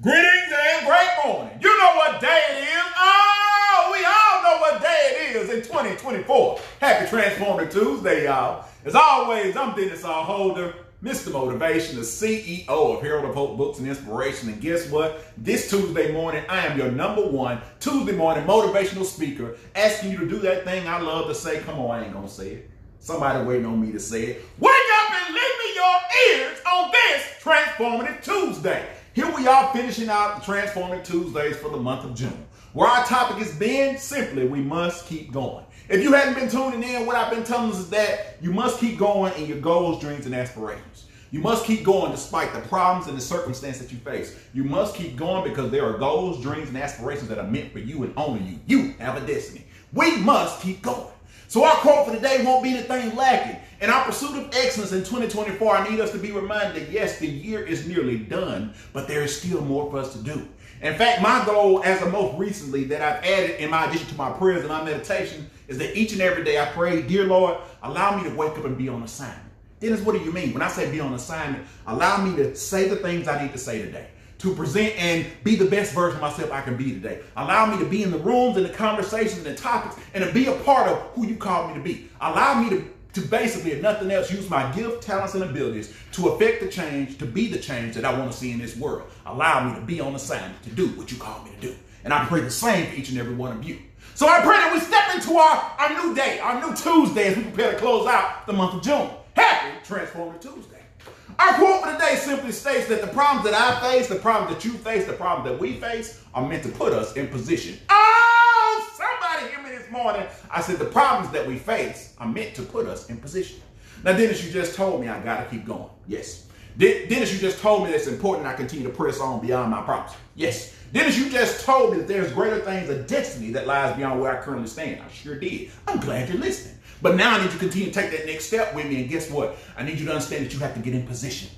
Greetings and great morning. You know what day it is. Oh, we all know what day it is in 2024. Happy Transformative Tuesday, y'all. As always, I'm Dennis R. Holder, Mr. Motivation, the CEO of Herald of Hope Books and Inspiration. And guess what? This Tuesday morning, I am your #1 Tuesday morning motivational speaker, asking you to do that thing I love to say. Come on, I ain't gonna say it. Somebody waiting on me to say it. Wake up and lend me your ears on this Transformative Tuesday. Here we are finishing out the Transformative Tuesdays for the month of June, where our topic has been simply, we must keep going. If you hadn't been tuning in, what I've been telling us is that you must keep going in your goals, dreams, and aspirations. You must keep going despite the problems and the circumstances that you face. You must keep going because there are goals, dreams, and aspirations that are meant for you and only you. You have a destiny. We must keep going. So our quote for today won't be anything lacking. In our pursuit of excellence in 2024, I need us to be reminded that yes, the year is nearly done, but there is still more for us to do. In fact, my goal as of most recently that I've added in my addition to my prayers and my meditation is that each and every day I pray, dear Lord, allow me to wake up and be on assignment. Dennis, what do you mean? When I say be on assignment, allow me to say the things I need to say today, to present and be the best version of myself I can be today. Allow me to be in the rooms and the conversations and the topics and to be a part of who you called me to be. Allow me to basically, if nothing else, use my gift, talents, and abilities to affect the change, to be the change that I want to see in this world. Allow me to be on assignment to do what you called me to do. And I pray the same for each and every one of you. So I pray that we step into our new day, our new Tuesday as we prepare to close out the month of June. Happy Transformative Tuesday. Our quote for today simply states that the problems that I face, the problems that you face, the problems that we face are meant to put us in position. Oh, somebody hear me this morning. I said the problems that we face are meant to put us in position. Now, Dennis, you just told me I got to keep going. Yes. Dennis, you just told me that it's important I continue to press on beyond my problems. Yes. Dennis, you just told me that there's greater things of destiny that lies beyond where I currently stand. I sure did. I'm glad you're listening. But now I need you to continue to take that next step with me. And guess what? I need you to understand that you have to get in position.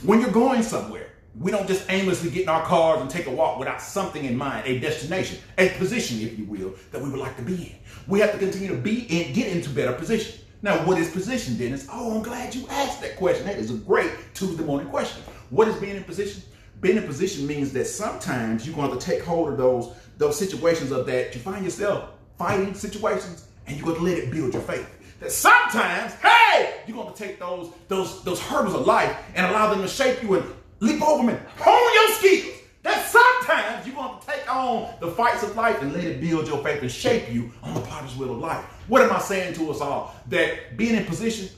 When you're going somewhere, we don't just aimlessly get in our cars and take a walk without something in mind, a destination, a position, if you will, that we would like to be in. We have to continue to be and get into better position. Now, what is position, Dennis? Oh, I'm glad you asked that question. That is a great Tuesday morning question. What is being in position? Being in position means that sometimes you're going to take hold of those situations of that you find yourself fighting situations, and you're going to let it build your faith. That sometimes, hey, you're going to take those hurdles of life and allow them to shape you and leap over them and hone your skills. That sometimes you're going to take on the fights of life and let it build your faith and shape you on the potter's wheel of life. What am I saying to us all? That being in position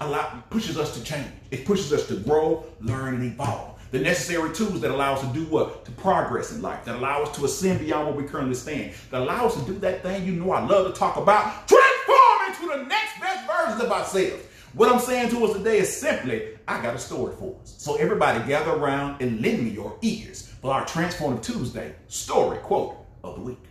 pushes us to change. It pushes us to grow, learn, and evolve. The necessary tools that allow us to do what? To progress in life, that allow us to ascend beyond where we currently stand, that allow us to do that thing you know I love to talk about, transform into the next best versions of ourselves. What I'm saying to us today is simply, I got a story for us. So everybody gather around and lend me your ears for our Transformative Tuesday story quote of the week.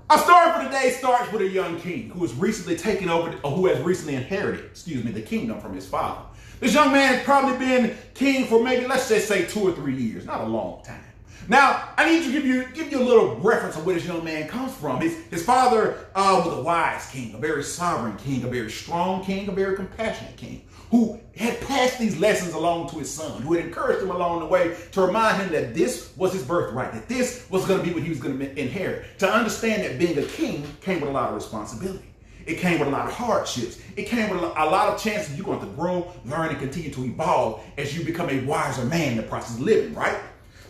Our story for today starts with a young king who has recently taken over, or who has recently inherited, the kingdom from his father. This young man has probably been king for maybe, let's just say 2 or 3 years, not a long time. Now, I need to give you a little reference of where this young man comes from. His father was a wise king, a very sovereign king, a very strong king, a very compassionate king, who had passed these lessons along to his son, who had encouraged him along the way to remind him that this was his birthright, that this was going to be what he was going to inherit. To understand that being a king came with a lot of responsibility. It came with a lot of hardships. It came with a lot of chances you're going to grow, learn, and continue to evolve as you become a wiser man in the process of living, right?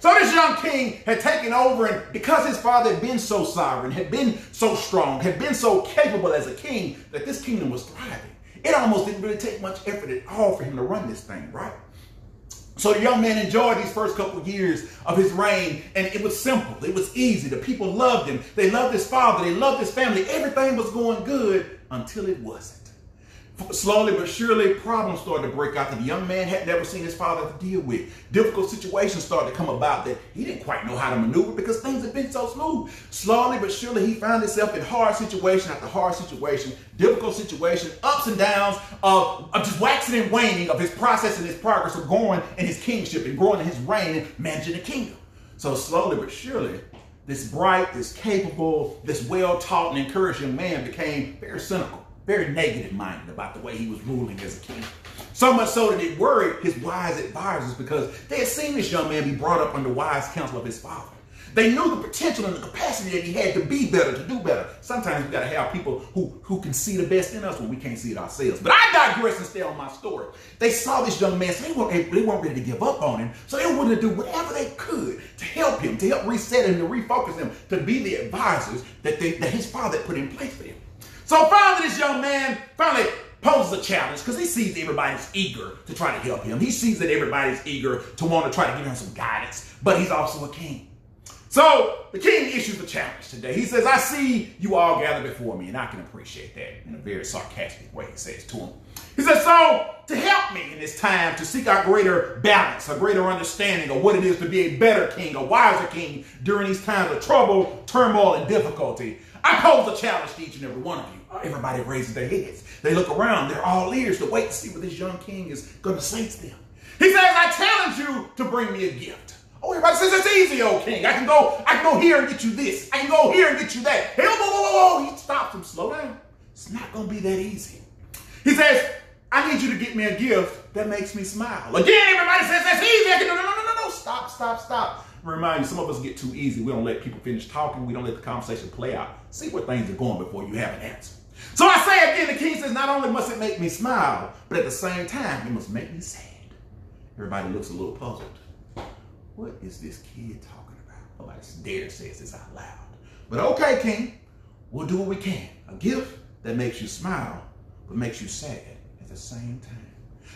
So this young king had taken over, and because his father had been so sovereign, had been so strong, had been so capable as a king, that this kingdom was thriving. It almost didn't really take much effort at all for him to run this thing, right? So the young man enjoyed these first couple of years of his reign, and it was simple. It was easy. The people loved him. They loved his father. They loved his family. Everything was going good until it wasn't. Slowly but surely, problems started to break out that the young man had never seen his father deal with. Difficult situations started to come about that he didn't quite know how to maneuver because things had been so smooth. Slowly but surely, he found himself in hard situation after hard situation, difficult situation, ups and downs of just waxing and waning of his process and his progress of growing in his kingship and growing in his reign and managing the kingdom. So slowly but surely, this bright, this capable, this well-taught and encouraged young man became very cynical, very negative minded about the way he was ruling as a king. So much so that it worried his wise advisors because they had seen this young man be brought up under wise counsel of his father. They knew the potential and the capacity that he had to be better, to do better. Sometimes we got to have people who can see the best in us when we can't see it ourselves. But I digress and stay on my story. They saw this young man, so they weren't ready to give up on him. So they were willing to do whatever they could to help him, to help reset him, to refocus him, to be the advisors that his father had put in place for him. So finally, this young man poses a challenge because he sees everybody's eager to try to help him. He sees that everybody's eager to want to try to give him some guidance, but he's also a king. So the king issues the challenge today. He says, I see you all gathered before me, and I can appreciate that in a very sarcastic way, he says to him. He says, so to help me in this time to seek out greater balance, a greater understanding of what it is to be a better king, a wiser king during these times of trouble, turmoil, and difficulty, I pose a challenge to each and every one of you. Everybody raises their heads. They look around. They're all ears to wait to see what this young king is going to say to them. He says, I challenge you to bring me a gift. Oh, everybody says, it's easy, old king. I can go here and get you this. I can go here and get you that. Hey, whoa. He stops him. Slow down. It's not going to be that easy. He says, I need you to get me a gift that makes me smile. Again, everybody says, that's easy. I can no. Stop. Remind you, some of us get too easy. We don't let people finish talking. We don't let the conversation play out. See where things are going before you have an answer. So I say again, the king says, not only must it make me smile, but at the same time, it must make me sad. Everybody looks a little puzzled. What is this kid talking about? Nobody dare says this out loud. But okay, king, we'll do what we can. A gift that makes you smile, but makes you sad at the same time.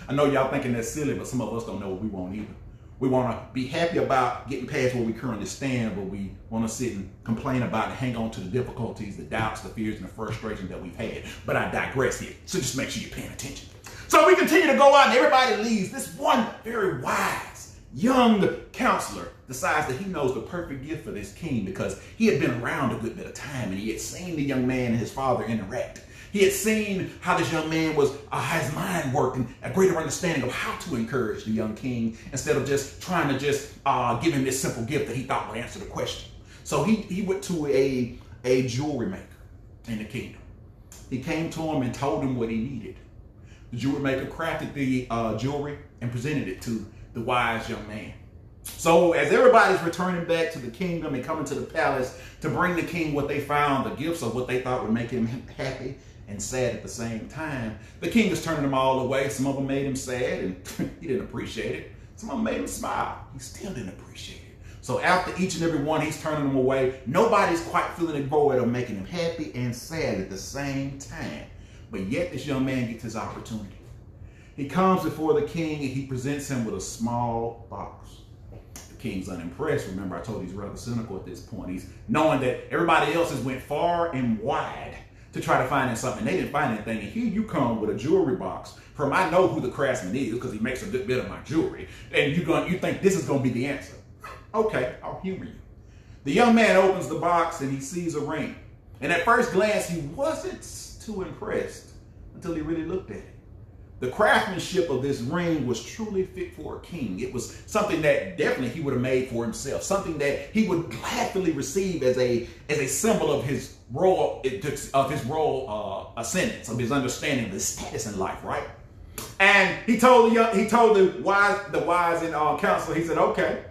I know y'all thinking that's silly, but some of us don't know what we want either. We want to be happy about getting past where we currently stand, but we want to sit and complain about and hang on to the difficulties, the doubts, the fears, and the frustrations that we've had. But I digress here, so just make sure you're paying attention. So we continue to go out and everybody leaves. This one very wise, young counselor decides that he knows the perfect gift for this king because he had been around a good bit of time and he had seen the young man and his father interact. He had seen how this young man was, how his mind worked and a greater understanding of how to encourage the young king instead of just trying to just give him this simple gift that he thought would answer the question. So he went to a jewelry maker in the kingdom. He came to him and told him what he needed. The jewelry maker crafted the jewelry and presented it to the wise young man. So as everybody's returning back to the kingdom and coming to the palace to bring the king what they found, the gifts of what they thought would make him happy and sad at the same time, the king is turning them all away. Some of them made him sad and he didn't appreciate it. Some of them made him smile. He still didn't appreciate it. So after each and every one, he's turning them away. Nobody's quite feeling the void of making him happy and sad at the same time. But yet this young man gets his opportunity. He comes before the king and he presents him with a small box. The king's unimpressed. Remember, I told you he's rather cynical at this point. He's knowing that everybody else has went far and wide to try to find something. They didn't find anything. And here you come with a jewelry box from I know who the craftsman is because he makes a good bit of my jewelry. And you think this is going to be the answer. Okay, I'll humor you. The young man opens the box and he sees a ring. And at first glance, he wasn't too impressed until he really looked at it. The craftsmanship of this ring was truly fit for a king. It was something that definitely he would have made for himself, something that he would gladly receive as a symbol of his royal ascendance, of his understanding of his status in life, right? And he told the wise counselor, he said, okay,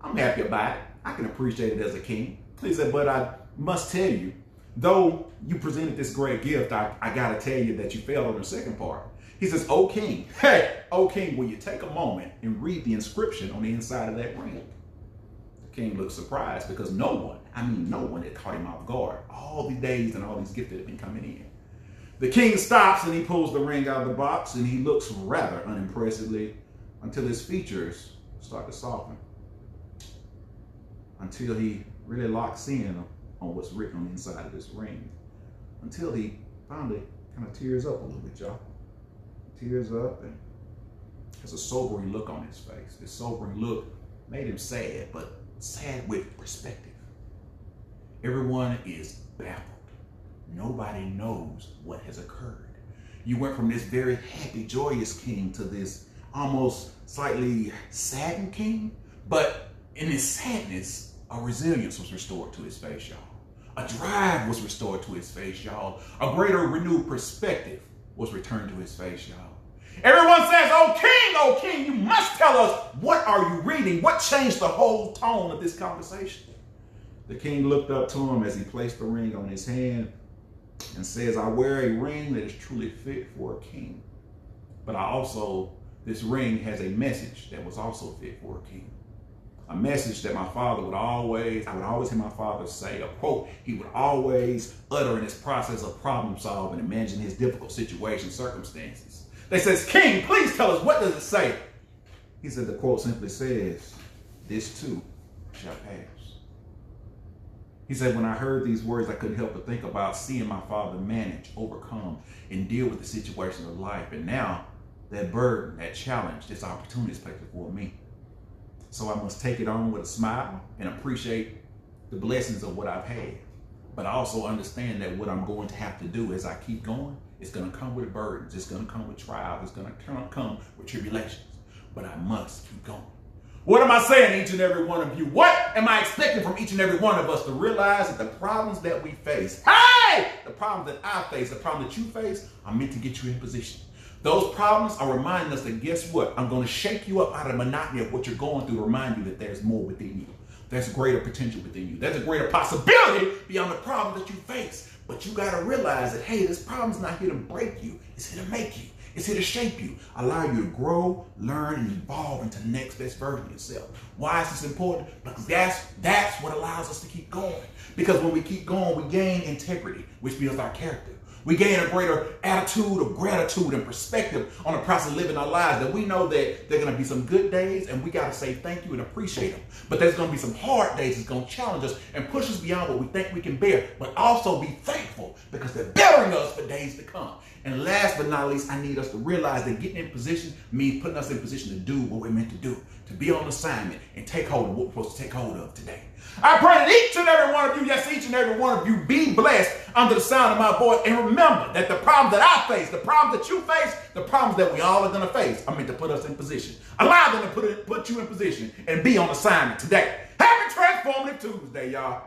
I'm happy about it. I can appreciate it as a king. He said, but I must tell you, though you presented this great gift, I got to tell you that you failed on the second part. He says, O king, O king, will you take a moment and read the inscription on the inside of that ring? The king looked surprised because no one had caught him off guard all these days and all these gifts that had been coming in. The king stops and he pulls the ring out of the box and he looks rather unimpressively until his features start to soften. Until he really locks in on what's written on the inside of this ring. Until he finally kind of tears up a little bit, y'all. Tears up and has a sobering look on his face. This sobering look made him sad, but sad with perspective. Everyone is baffled. Nobody knows what has occurred. You went from this very happy, joyous king to this almost slightly saddened king, but in his sadness, a resilience was restored to his face, y'all. A drive was restored to his face, y'all. A greater renewed perspective was returned to his face, y'all. Everyone says, oh king, you must tell us, what are you reading? What changed the whole tone of this conversation? The king looked up to him as he placed the ring on his hand and says, I wear a ring that is truly fit for a king. But this ring has a message that was also fit for a king. A message that I would always hear my father say, a quote he would always utter in his process of problem solving and managing his difficult situation, circumstances. They says, King, please tell us, what does it say? He said, the quote simply says, this too shall pass. He said, when I heard these words, I couldn't help but think about seeing my father manage, overcome, and deal with the situations of life. And now that burden, that challenge, this opportunity is placed before me. So I must take it on with a smile and appreciate the blessings of what I've had. But I also understand that what I'm going to have to do as I keep going, it's going to come with burdens. It's going to come with trials. It's going to come with tribulations. But I must keep going. What am I saying, each and every one of you? What am I expecting from each and every one of us to realize that the problems that we face, the problems that I face, the problems that you face, are meant to get you in position. Those problems are reminding us that, guess what? I'm going to shake you up out of the monotony of what you're going through to remind you that there's more within you. There's greater potential within you. There's a greater possibility beyond the problem that you face. But you got to realize that, hey, this problem's not here to break you. It's here to make you. It's here to shape you, allow you to grow, learn, and evolve into the next best version of yourself. Why is this important? Because that's what allows us to keep going. Because when we keep going, we gain integrity, which builds our character. We gain a greater attitude of gratitude and perspective on the process of living our lives, that we know that there are going to be some good days and we got to say thank you and appreciate them. But there's going to be some hard days that's going to challenge us and push us beyond what we think we can bear, but also be thankful because they're bettering us for days to come. And last but not least, I need us to realize that getting in position means putting us in position to do what we're meant to do, to be on assignment and take hold of what we're supposed to take hold of today. I pray that each and every one of you, yes, each and every one of you, be blessed under the sound of my voice. And remember that the problems that I face, the problems that you face, the problems that we all are going to face are meant to put us in position. Allow them to put you in position and be on assignment today. Happy Transformative Tuesday, y'all.